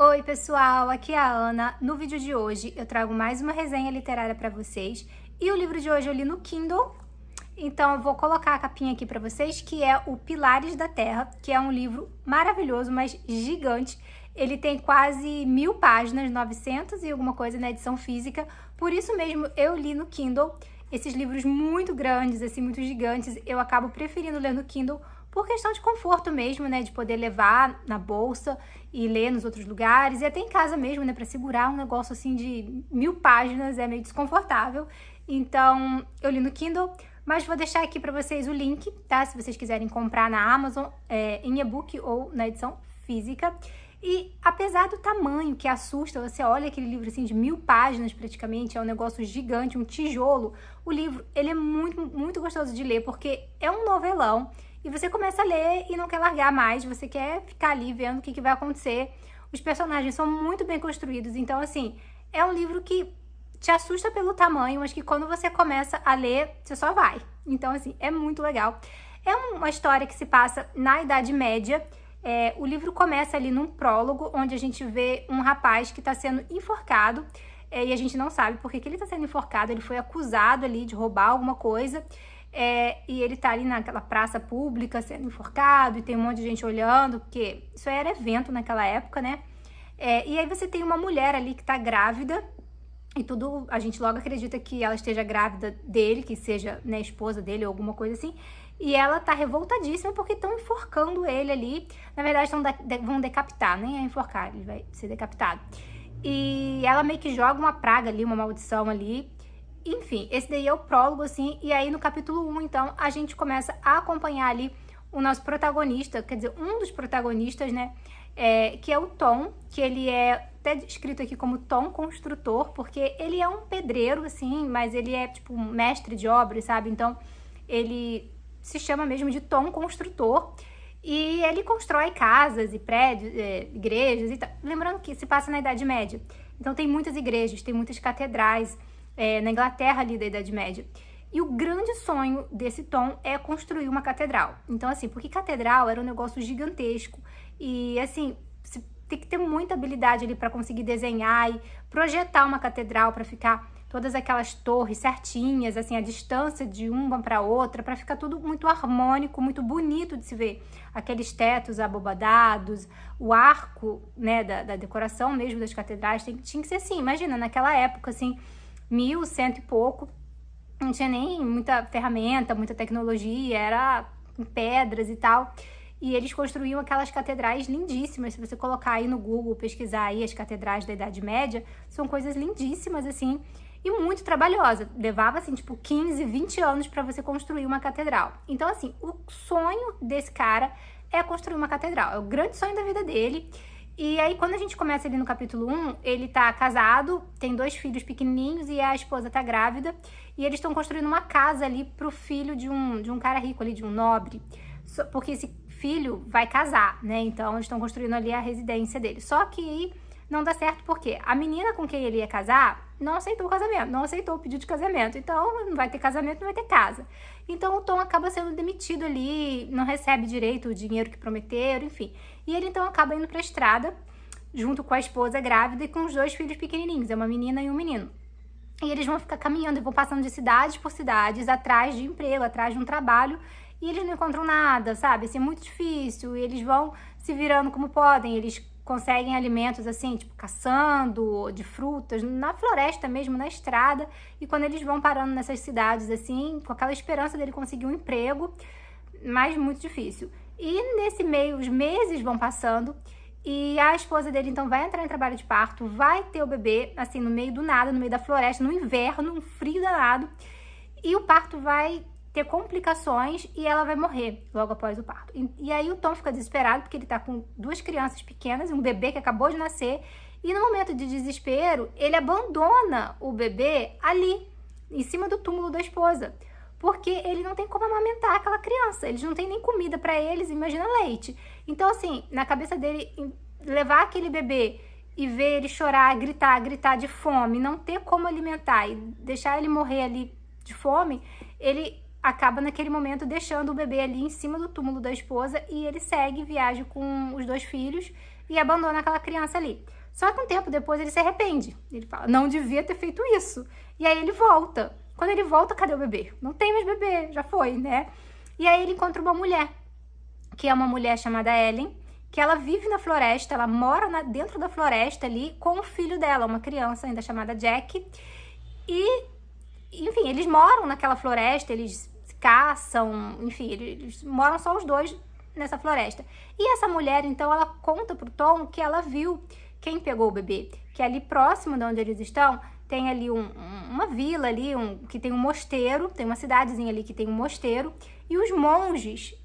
Oi pessoal, aqui é a Ana. No vídeo de hoje eu trago mais uma resenha literária para vocês e o livro de hoje eu li no Kindle, então eu vou colocar a capinha aqui para vocês, que é o Pilares da Terra, que é um livro maravilhoso, mas gigante. Ele tem quase 1000 páginas, 900 e alguma coisa na edição física, por isso mesmo eu li no Kindle. Esses livros muito grandes, assim, muito gigantes, eu acabo preferindo ler no Kindle por questão de conforto mesmo, né, de poder levar na bolsa e ler nos outros lugares, e até em casa mesmo, né, para segurar um negócio assim de 1000 páginas é meio desconfortável. Então, eu li no Kindle, mas vou deixar aqui para vocês o link, tá, se vocês quiserem comprar na Amazon, em e-book ou na edição física. E apesar do tamanho que assusta, você olha aquele livro assim de 1000 páginas praticamente, é um negócio gigante, um tijolo, o livro, ele é muito, muito gostoso de ler, porque é um novelão, e você começa a ler e não quer largar mais, você quer ficar ali vendo o que vai acontecer. Os personagens são muito bem construídos, então assim, é um livro que te assusta pelo tamanho, mas que quando você começa a ler, você só vai. Então assim, é muito legal. É uma história que se passa na Idade Média. O livro começa ali num prólogo, onde a gente vê um rapaz que está sendo enforcado, e a gente não sabe por que ele está sendo enforcado. Ele foi acusado ali de roubar alguma coisa, e ele tá ali naquela praça pública sendo enforcado, e tem um monte de gente olhando, porque isso era evento naquela época, né? E aí você tem uma mulher ali que tá grávida, e tudo, a gente logo acredita que ela esteja grávida dele, que seja, né, esposa dele ou alguma coisa assim, e ela tá revoltadíssima porque estão enforcando ele ali. Na verdade, vão decapitar, nem é enforcar, ele vai ser decapitado. E ela meio que joga uma praga ali, uma maldição ali. Enfim, esse daí é o prólogo, assim, e aí no capítulo 1, então, a gente começa a acompanhar ali o nosso protagonista, quer dizer, um dos protagonistas, né, que é o Tom, que ele é até escrito aqui como Tom Construtor, porque ele é um pedreiro, assim, mas ele é, tipo, um mestre de obras, sabe? Então, ele se chama mesmo de Tom Construtor, e ele constrói casas e prédios, igrejas e tal. Lembrando que se passa na Idade Média, então tem muitas igrejas, tem muitas catedrais, na Inglaterra ali da Idade Média. E o grande sonho desse Tom é construir uma catedral. Então, assim, porque catedral era um negócio gigantesco. E, assim, você tem que ter muita habilidade ali para conseguir desenhar e projetar uma catedral para ficar todas aquelas torres certinhas, assim, a distância de uma para outra, para ficar tudo muito harmônico, muito bonito de se ver. Aqueles tetos abobadados, o arco, né, da decoração mesmo das catedrais, tinha que ser assim. Imagina, naquela época, assim, 1100 e pouco, não tinha nem muita ferramenta, muita tecnologia, era em pedras e tal. E eles construíam aquelas catedrais lindíssimas. Se você colocar aí no Google, pesquisar aí as catedrais da Idade Média, são coisas lindíssimas, assim, e muito trabalhosa. Levava, assim, tipo, 15, 20 anos para você construir uma catedral. Então, assim, o sonho desse cara é construir uma catedral. É o grande sonho da vida dele. E aí, quando a gente começa ali no capítulo 1, ele tá casado, tem 2 filhos pequenininhos e a esposa tá grávida. E eles estão construindo uma casa ali pro filho de um cara rico ali, de um nobre. Porque esse filho vai casar, né? Então, eles estão construindo ali a residência dele. Só que não dá certo porque a menina com quem ele ia casar não aceitou o casamento, não aceitou o pedido de casamento. Então, não vai ter casamento, não vai ter casa. Então, o Tom acaba sendo demitido ali, não recebe direito o dinheiro que prometeram, enfim. E ele, então, acaba indo pra estrada, junto com a esposa grávida e com os 2 filhos pequenininhos, é uma menina e um menino. E eles vão ficar caminhando e vão passando de cidades por cidades, atrás de emprego, atrás de um trabalho, e eles não encontram nada, sabe? Assim, é muito difícil, e eles vão se virando como podem, eles conseguem alimentos assim, tipo caçando, de frutas, na floresta mesmo, na estrada, e quando eles vão parando nessas cidades assim, com aquela esperança dele conseguir um emprego, mas muito difícil. E nesse meio, os meses vão passando, e a esposa dele então vai entrar em trabalho de parto, vai ter o bebê, assim, no meio do nada, no meio da floresta, no inverno, um frio danado, e o parto vai ter complicações e ela vai morrer logo após o parto. E aí o Tom fica desesperado porque ele tá com 2 crianças pequenas, um bebê que acabou de nascer, e no momento de desespero, ele abandona o bebê ali, em cima do túmulo da esposa, porque ele não tem como amamentar aquela criança, eles não têm nem comida para eles, imagina leite. Então, assim, na cabeça dele, levar aquele bebê e ver ele chorar, gritar de fome, não ter como alimentar e deixar ele morrer ali de fome, ele acaba naquele momento deixando o bebê ali em cima do túmulo da esposa, e ele segue viagem com os 2 filhos, e abandona aquela criança ali. Só que um tempo depois ele se arrepende. Ele fala, não devia ter feito isso. E aí ele volta. Quando ele volta, cadê o bebê? Não tem mais bebê, já foi, né? E aí ele encontra uma mulher, que é uma mulher chamada Ellen, que ela vive na floresta, ela mora dentro da floresta ali com o filho dela, uma criança ainda chamada Jack. E, enfim, eles moram naquela floresta, eles caçam, enfim, eles moram só os dois nessa floresta. E essa mulher, então, ela conta pro Tom que ela viu quem pegou o bebê, que ali próximo de onde eles estão, tem ali uma vila ali, que tem um mosteiro, tem uma cidadezinha ali que tem um mosteiro, e os monges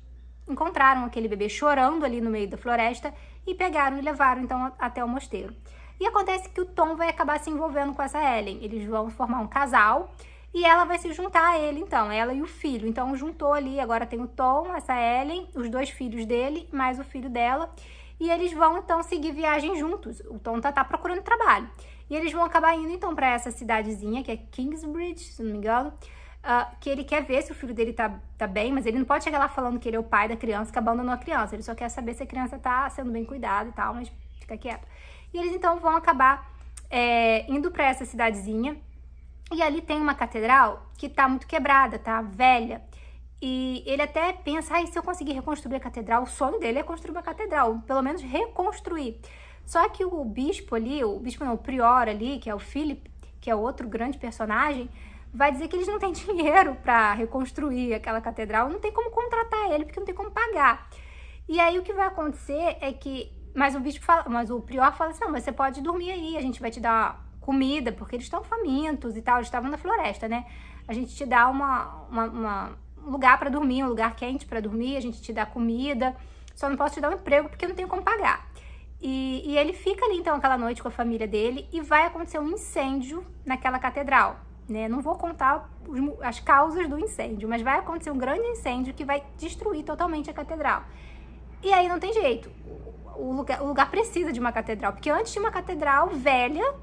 encontraram aquele bebê chorando ali no meio da floresta e pegaram e levaram então até o mosteiro. E acontece que o Tom vai acabar se envolvendo com essa Ellen, eles vão formar um casal e ela vai se juntar a ele então, ela e o filho. Então juntou ali, agora tem o Tom, essa Ellen, os dois filhos dele, mais o filho dela, e eles vão então seguir viagem juntos. O Tom tá procurando trabalho. E eles vão acabar indo então para essa cidadezinha, que é Kingsbridge, se não me engano, que ele quer ver se o filho dele tá bem, mas ele não pode chegar lá falando que ele é o pai da criança, que abandonou a criança. Ele só quer saber se a criança tá sendo bem cuidada e tal, mas fica quieto. E eles então vão acabar indo para essa cidadezinha, e ali tem uma catedral que tá muito quebrada, tá velha. E ele até pensa, se eu conseguir reconstruir a catedral, o sonho dele é construir uma catedral, pelo menos reconstruir. Só que o bispo ali, o prior ali, que é o Philip, que é outro grande personagem, vai dizer que eles não têm dinheiro para reconstruir aquela catedral, não tem como contratar ele, porque não tem como pagar. E aí o que vai acontecer é que, mas o prior fala assim, não, mas você pode dormir aí, a gente vai te dar comida, porque eles estão famintos e tal, eles estavam na floresta, né? A gente te dá um lugar para dormir, um lugar quente para dormir, a gente te dá comida, só não posso te dar um emprego porque não tenho como pagar. E ele fica ali então aquela noite com a família dele e vai acontecer um incêndio naquela catedral, né? Não vou contar as causas do incêndio, mas vai acontecer um grande incêndio que vai destruir totalmente a catedral. E aí não tem jeito, o lugar precisa de uma catedral, porque antes tinha uma catedral velha,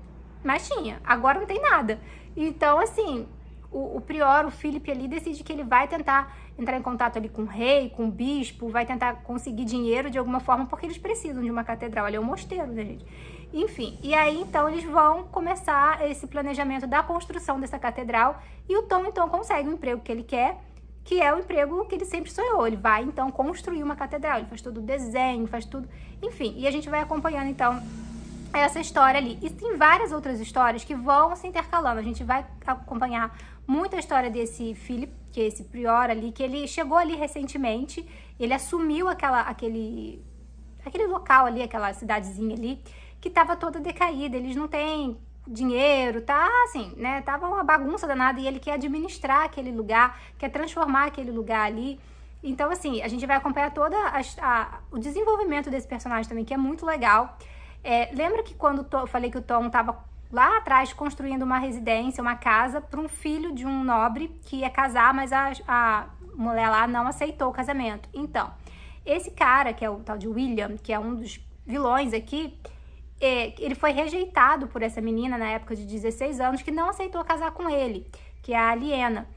mas tinha, agora não tem nada. Então assim, o prior, o Philip ali, decide que ele vai tentar entrar em contato ali com o rei, com o bispo, vai tentar conseguir dinheiro de alguma forma, porque eles precisam de uma catedral, ali é um mosteiro, né, gente? Enfim, e aí então eles vão começar esse planejamento da construção dessa catedral, e o Tom então consegue o emprego que ele quer, que é o emprego que ele sempre sonhou. Ele vai então construir uma catedral, ele faz todo o desenho, faz tudo, enfim, e a gente vai acompanhando então essa história ali. E tem várias outras histórias que vão se intercalando. A gente vai acompanhar muita história desse Philip, que é esse prior ali, que ele chegou ali recentemente, ele assumiu aquele local ali, aquela cidadezinha ali, que tava toda decaída, eles não têm dinheiro, tá assim, né, tava uma bagunça danada, e ele quer administrar aquele lugar, quer transformar aquele lugar ali. Então assim, a gente vai acompanhar todo o desenvolvimento desse personagem também, que é muito legal. Lembra que quando eu falei que o Tom estava lá atrás construindo uma residência, uma casa para um filho de um nobre que ia casar, mas a mulher lá não aceitou o casamento? Então, esse cara, que é o tal de William, que é um dos vilões aqui, ele foi rejeitado por essa menina na época de 16 anos, que não aceitou casar com ele, que é a Aliena.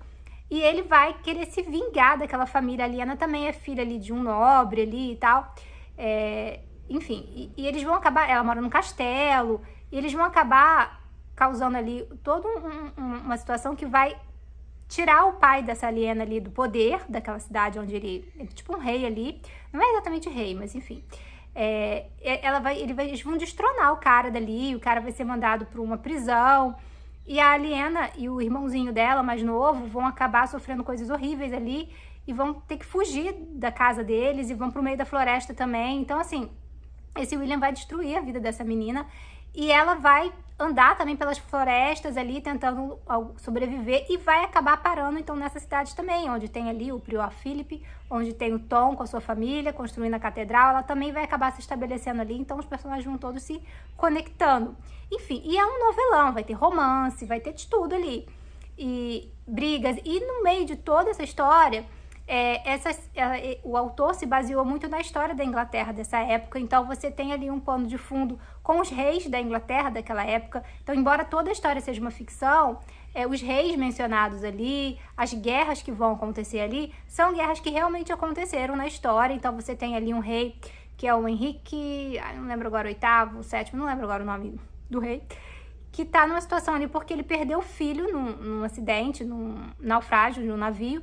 E ele vai querer se vingar daquela família. A Aliena também é filha ali de um nobre ali e tal. Enfim, e eles vão acabar, ela mora num castelo, e eles vão acabar causando ali toda uma situação que vai tirar o pai dessa Aliena ali do poder daquela cidade onde ele é tipo um rei ali, não é exatamente rei, mas enfim. Eles vão destronar o cara dali, o cara vai ser mandado para uma prisão, e a Aliena e o irmãozinho dela, mais novo, vão acabar sofrendo coisas horríveis ali, e vão ter que fugir da casa deles, e vão pro meio da floresta também. Então assim, esse William vai destruir a vida dessa menina, e ela vai andar também pelas florestas ali, tentando sobreviver, e vai acabar parando então nessa cidade também, onde tem ali o prior Philip, onde tem o Tom com a sua família, construindo a catedral. Ela também vai acabar se estabelecendo ali, então os personagens vão todos se conectando. Enfim, e é um novelão, vai ter romance, vai ter de tudo ali, e brigas, e no meio de toda essa história, o autor se baseou muito na história da Inglaterra dessa época, então você tem ali um pano de fundo com os reis da Inglaterra daquela época. Então, embora toda a história seja uma ficção, os reis mencionados ali, as guerras que vão acontecer ali, são guerras que realmente aconteceram na história. Então você tem ali um rei que é o Henrique, não lembro agora, o oitavo, o sétimo, não lembro agora o nome do rei, que tá numa situação ali porque ele perdeu o filho num acidente, num naufrágio de um navio,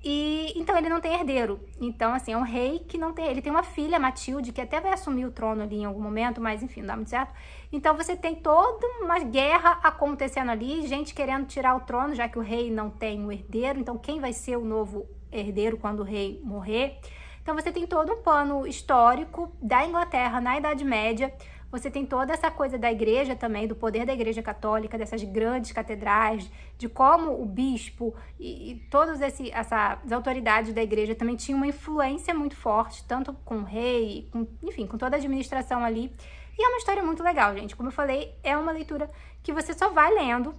e então ele não tem herdeiro. Então, assim, é um rei que não tem... Ele tem uma filha, Matilde, que até vai assumir o trono ali em algum momento, mas enfim, não dá muito certo. Então você tem toda uma guerra acontecendo ali, gente querendo tirar o trono, já que o rei não tem um herdeiro. Então quem vai ser o novo herdeiro quando o rei morrer? Então você tem todo um pano histórico da Inglaterra na Idade Média. Você tem toda essa coisa da igreja também, do poder da igreja católica, dessas grandes catedrais, de como o bispo e todas as autoridades da igreja também tinham uma influência muito forte, tanto com o rei, enfim, com toda a administração ali. E é uma história muito legal, gente. Como eu falei, é uma leitura que você só vai lendo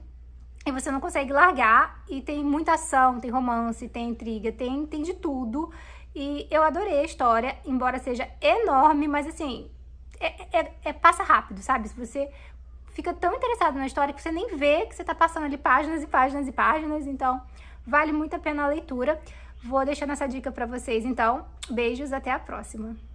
e você não consegue largar. E tem muita ação, tem romance, tem intriga, tem de tudo. E eu adorei a história, embora seja enorme, mas assim... passa rápido, sabe? Se você fica tão interessado na história que você nem vê que você tá passando ali páginas e páginas e páginas, então vale muito a pena a leitura. Vou deixando essa dica pra vocês, então. Beijos, até a próxima!